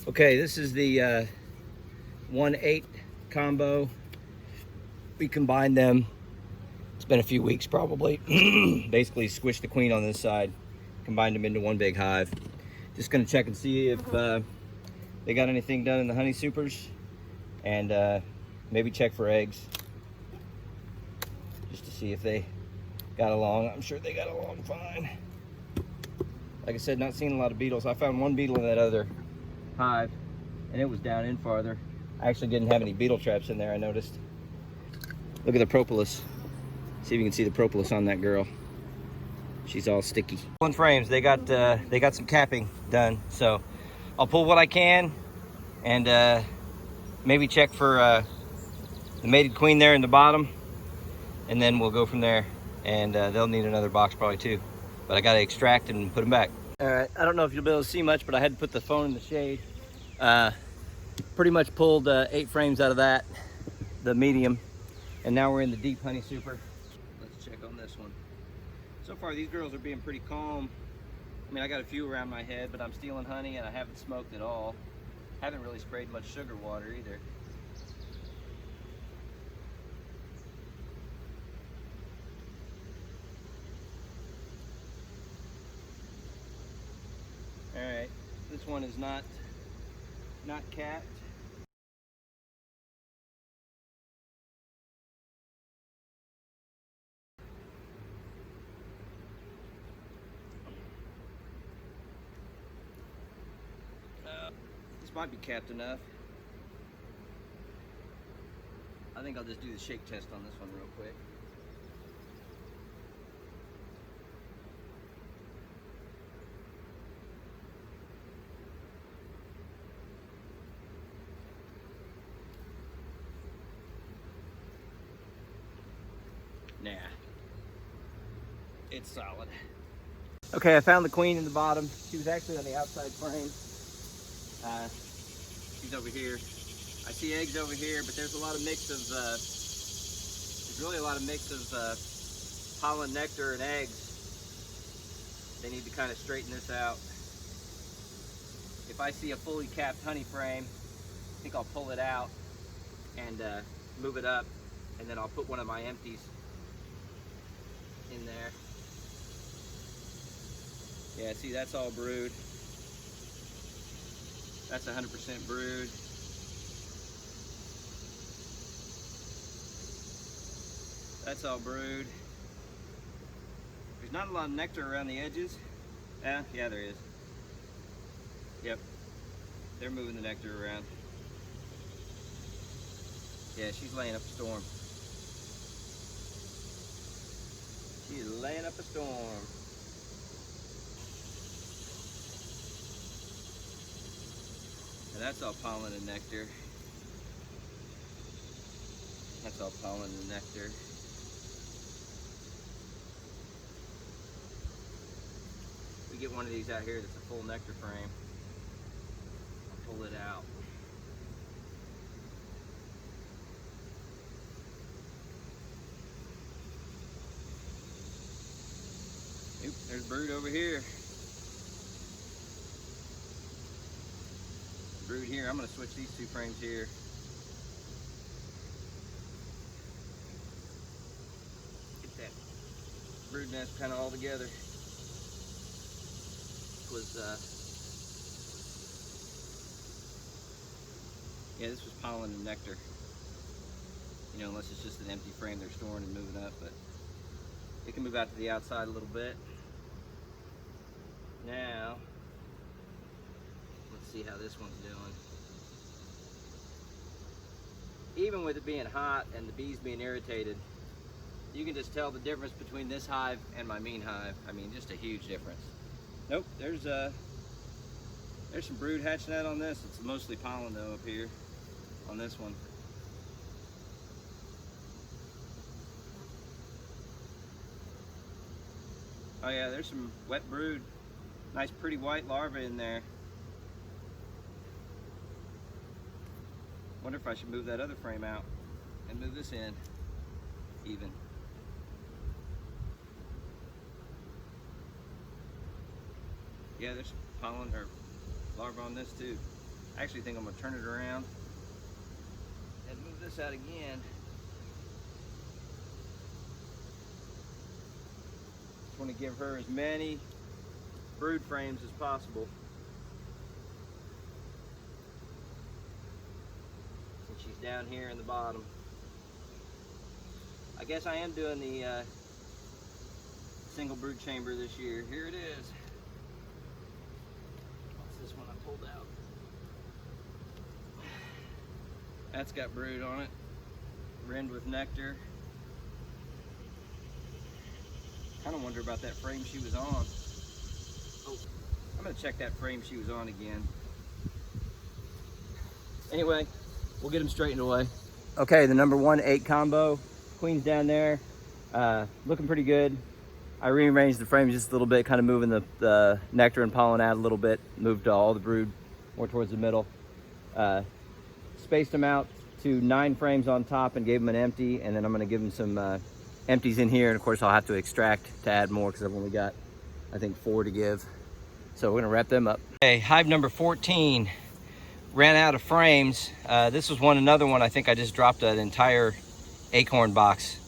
Okay, this is the 1-8 combo. We combined them. It's been a few weeks probably. Basically squished the queen on this side, combined them into one big hive. Just gonna check and see if they got anything done in the honey supers, and maybe check for eggs, just to see if they got along. I'm sure they got along fine. Like I said, not seeing a lot of beetles. I found one beetle in that other hive, and it was down in farther. I actually didn't have any beetle traps in there, I noticed. Look at the propolis. See if you can see the propolis on that girl. She's all sticky. Acorn Frames, they got some capping done, so I'll pull what I can, and maybe check for the mated queen there in the bottom, and then we'll go from there. And they'll need another box probably too, but I gotta extract and put them back. All right, I don't know if you'll be able to see much, but I had to put the phone in the shade. Pretty much pulled 8 frames out of that, the medium, and now we're in the deep honey super. Let's check on this one. So far these girls are being pretty calm. I mean, I got a few around my head, but I'm stealing honey and I haven't smoked at all. Haven't really sprayed much sugar water either. All right, this one is not capped. This might be capped enough. I think I'll just do the shake test on this one real quick. Nah, it's solid. Okay, I found the queen in the bottom. She was actually on the outside frame. She's over here. I see eggs over here, but there's a lot of mix of, there's really a lot of mix of pollen, nectar, and eggs. They need to kind of straighten this out. If I see a fully capped honey frame, I think I'll pull it out and move it up, and then I'll put one of my empties in there. Yeah, see, that's all brood. That's 100% brood. That's all brood. There's not a lot of nectar around the edges. Yeah, there is. Yep, they're moving the nectar around. Yeah, she's laying up a storm. She's laying up a storm. And that's all pollen and nectar. That's all pollen and nectar. We get one of these out here that's a full nectar frame. I'll pull it out. Oop, there's brood over here. Brood here. I'm going to switch these 2 frames here. Get that brood nest kind of all together. This was pollen and nectar. You know, unless it's just an empty frame they're storing and moving up, but it can move out to the outside a little bit. Now, let's see how this one's doing. Even with it being hot and the bees being irritated, you can just tell the difference between this hive and my mean hive. I mean, just a huge difference. Nope, there's some brood hatching out on this. It's mostly pollen though up here on this one. Oh yeah, there's some wet brood. Nice pretty white larvae in there. Wonder if I should move that other frame out and move this in even. Yeah, there's pollen or larvae on this too. I actually think I'm gonna turn it around and move this out again. Just want to give her as many brood frames as possible. Since she's down here in the bottom. I guess I am doing the single brood chamber this year. Here it is. What's this one I pulled out? That's got brood on it. Rimmed with nectar. Kind of wonder about that frame she was on. Oh, I'm gonna check that frame she was on again. Anyway, we'll get them straightened away. Okay, the number 1-8 combo. Queen's down there, looking pretty good. I rearranged the frames just a little bit, kind of moving the nectar and pollen out a little bit, moved all the brood more towards the middle. Spaced them out to 9 frames on top and gave them an empty, and then I'm gonna give them some empties in here, and of course I'll have to extract to add more because I've only got, I think, 4 to give. So we're gonna wrap them up. Okay, hive number 14 ran out of frames. This was another one. I think I just dropped an entire Acorn box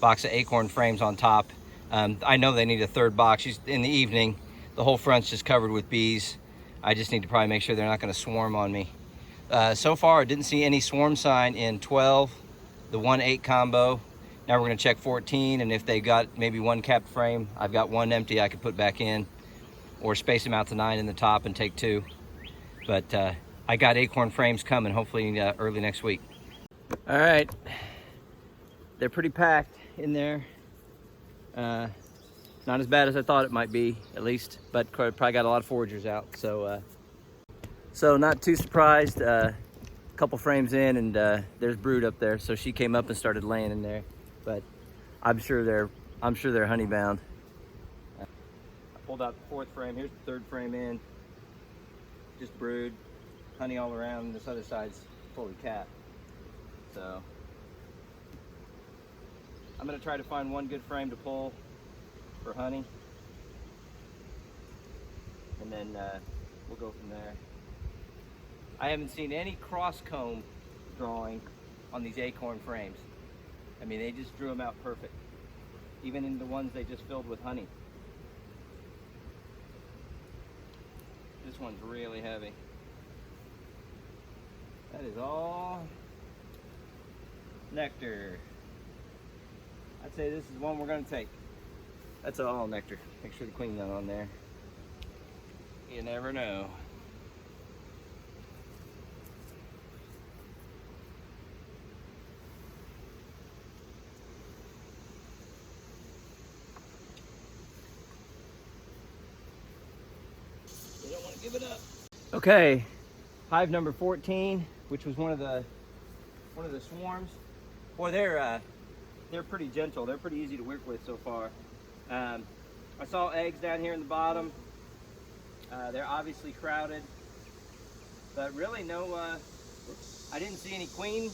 of Acorn frames on top. I know they need a 3rd box. In the evening, the whole front's just covered with bees. I just need to probably make sure they're not going to swarm on me. So far, I didn't see any swarm sign in 12, the 1-8 combo. Now we're going to check 14, and if they got maybe 1 capped frame, I've got 1 empty I could put back in, or space them out to 9 in the top and take 2. But I got Acorn frames coming, hopefully early next week. All right. They're pretty packed in there. Not as bad as I thought it might be, at least, but probably got a lot of foragers out. So not too surprised. A couple frames in, and there's brood up there. So she came up and started laying in there. But I'm sure they're honey bound. I pulled out the 4th frame. Here's the 3rd frame in. Just brood, honey all around. This other side's fully capped. So I'm gonna try to find 1 good frame to pull for honey, and then we'll go from there. I haven't seen any cross comb drawing on these Acorn frames. I mean, they just drew them out perfect, even in the ones they just filled with honey. This one's really heavy. That is all nectar. I'd say this is one we're gonna take. That's all nectar. Make sure the queen's not on there. You never know. You don't want to give it up. Okay, hive number 14, which was one of the swarms. Boy, they're pretty gentle. They're pretty easy to work with so far. I saw eggs down here in the bottom. They're obviously crowded, but really no, I didn't see any queen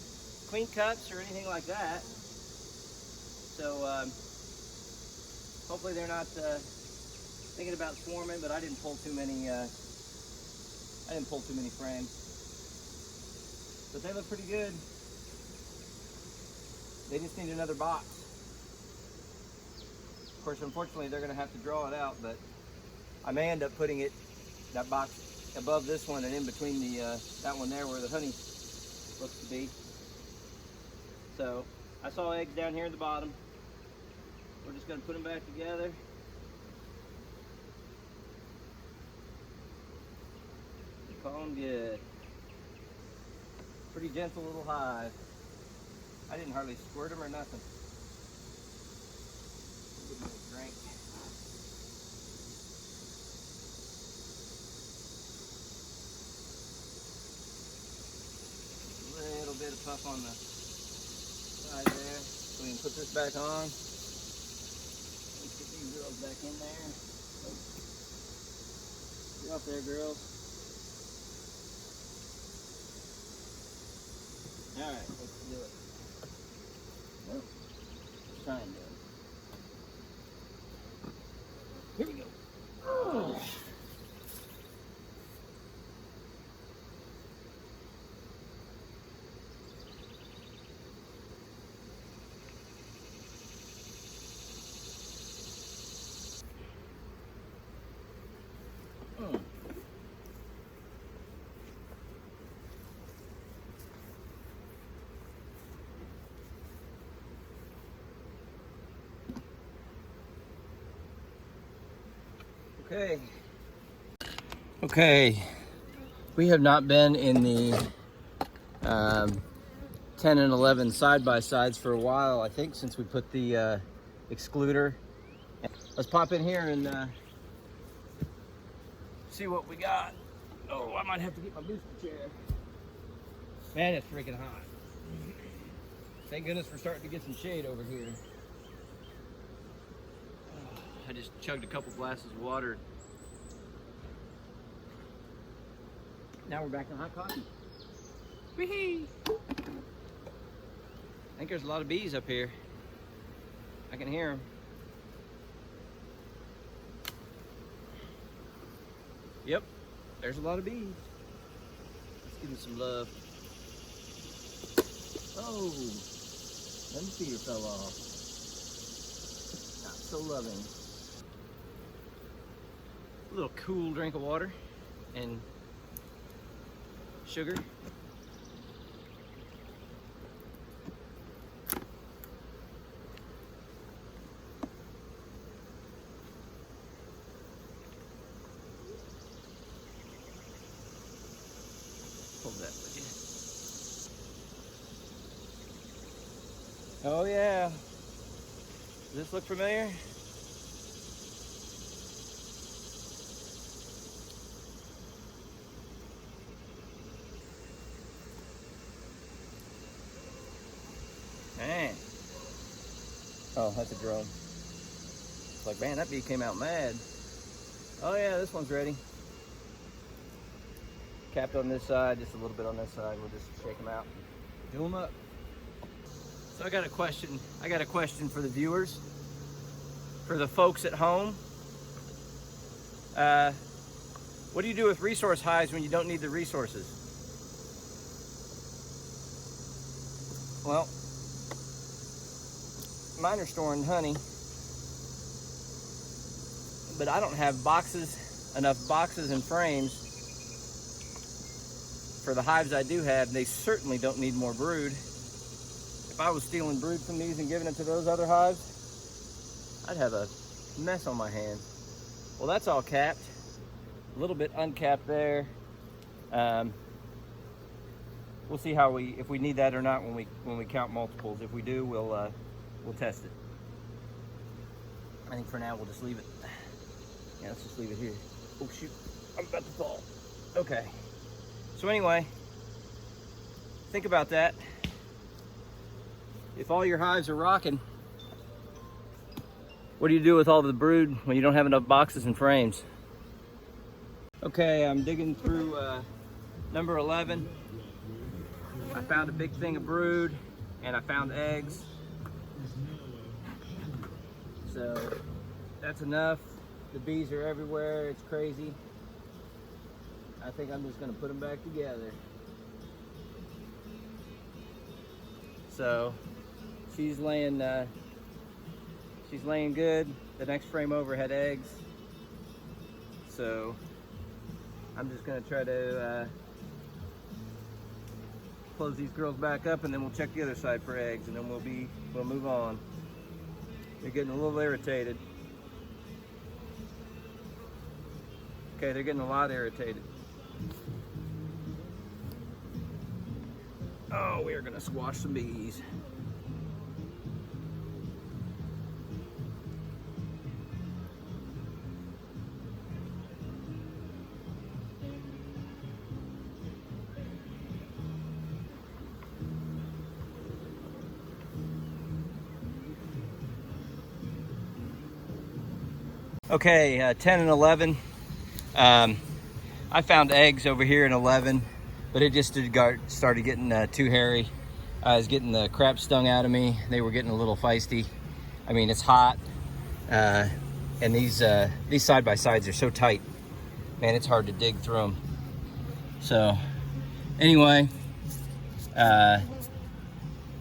cups or anything like that. So hopefully they're not thinking about swarming, but I didn't pull too many frames. But they look pretty good. They just need another box. Of course, unfortunately, they're going to have to draw it out, but I may end up putting that box above this one and in between that one there where the honey looks to be. So I saw eggs down here at the bottom. We're just going to put them back together. Call them good. Pretty gentle little hive. I didn't hardly squirt them or nothing. Give them a drink. A little bit of puff on the side there. So we can put this back on. Let's get these girls back in there. Get up there, girls. All right, let's do it. Well, let's try and do it. Here we go. Oh. Okay, we have not been in the 10 and 11 side-by-sides for a while, I think, since we put the excluder. Let's pop in here and see what we got. Oh, I might have to get my booster chair. Man, it's freaking hot. Thank goodness we're starting to get some shade over here. I just chugged a couple glasses of water. Now we're back to hot coffee. Whee! I think there's a lot of bees up here. I can hear them. Yep, there's a lot of bees. Let's give them some love. Oh, let me see your fell off. Not so loving. A little cool drink of water and sugar. Hold that with you. Oh yeah. Does this look familiar? Man. Oh, that's a drone. It's like, man, that bee came out mad. Oh yeah, this one's ready. Capped on this side, just a little bit on this side. We'll just shake them out, do them up. So I got a question for the viewers, for the folks at home. What do you do with resource hives when you don't need the resources? Well, mine are storing honey, but I don't have enough boxes and frames for the hives I do have. They certainly don't need more brood. If I was stealing brood from these and giving it to those other hives, I'd have a mess on my hands. Well, that's all capped. A little bit uncapped there. We'll see if we need that or not when we count multiples. If we do, we'll test it. I think for now we'll just leave it. Yeah, let's just leave it here. Oh shoot, I'm about to fall. Okay. So anyway, think about that. If all your hives are rocking, what do you do with all the brood when you don't have enough boxes and frames? Okay, I'm digging through number 11. I found a big thing of brood and I found eggs. So that's enough. The bees are everywhere, it's crazy. I think I'm just gonna put them back together. So she's laying good. The next frame over had eggs. So I'm just gonna try to close these girls back up, and then we'll check the other side for eggs, and then we'll move on. They're getting a little irritated. Okay, they're getting a lot irritated. Oh, we are gonna squash some bees. Okay, 10 and 11. I found eggs over here in 11, but it just started getting too hairy. I was getting the crap stung out of me. They were getting a little feisty. I mean, it's hot, and these side-by-sides are so tight. Man, it's hard to dig through them. So, anyway,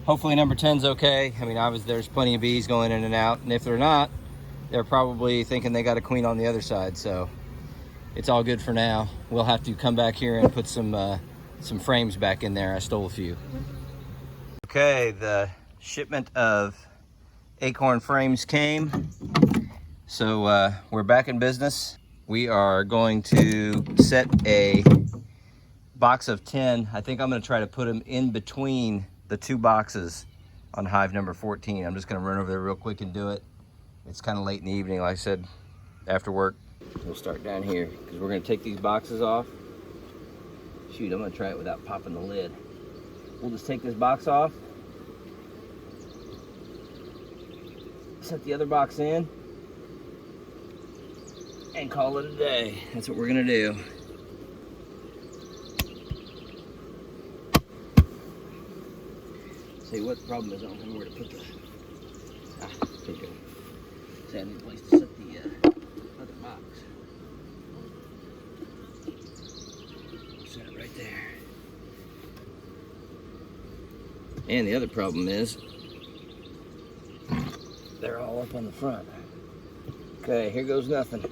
hopefully number 10's okay. I mean, there's plenty of bees going in and out, and if they're not, they're probably thinking they got a queen on the other side, so it's all good for now. We'll have to come back here and put some frames back in there. I stole a few. Okay, the shipment of Acorn Frames came, so we're back in business. we are going to set a box of 10. I think I'm going to try to put them in between the two boxes on hive number 14. I'm just going to run over there real quick and do it. It's kind of late in the evening, like I said, after work. We'll start down here because we're going to take these boxes off. Shoot, I'm going to try it without popping the lid. We'll just take this box off, set the other box in, and call it a day. That's what we're going to do. See, what the problem is, I don't know where to put the... Ah, there you go. See, I need a place to set the other box. Set it right there. And the other problem is, they're all up on the front. Okay, here goes nothing.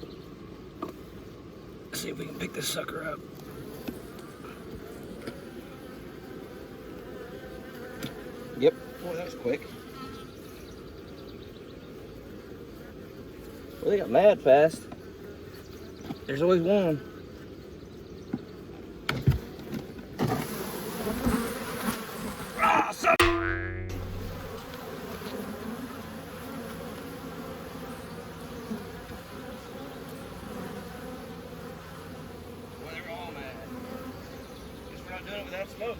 Let's see if we can pick this sucker up. Yep. Boy, that was quick. Well, they got mad fast. There's always one. Ah, son. Well, they were all mad. Guess we're not doing it without smoke.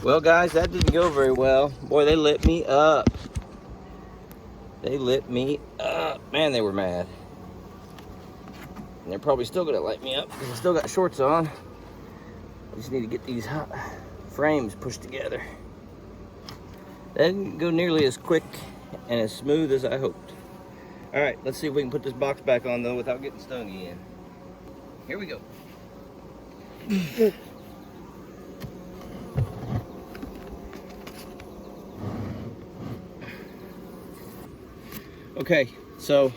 Well, guys, that didn't go very well. Boy, they lit me up. They lit me up. Man, they were mad. And they're probably still gonna light me up because I still got shorts on. I just need to get these frames pushed together. That didn't go nearly as quick and as smooth as I hoped. All right, let's see if we can put this box back on though without getting stung again. Here we go. Okay, so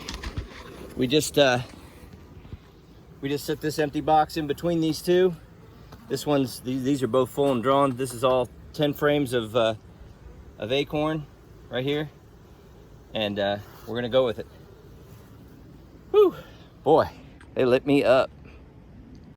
we just set this empty box in between these two. This one's these are both full and drawn. This is all 10 frames of Acorn right here, and we're gonna go with it. Whew, boy, they lit me up.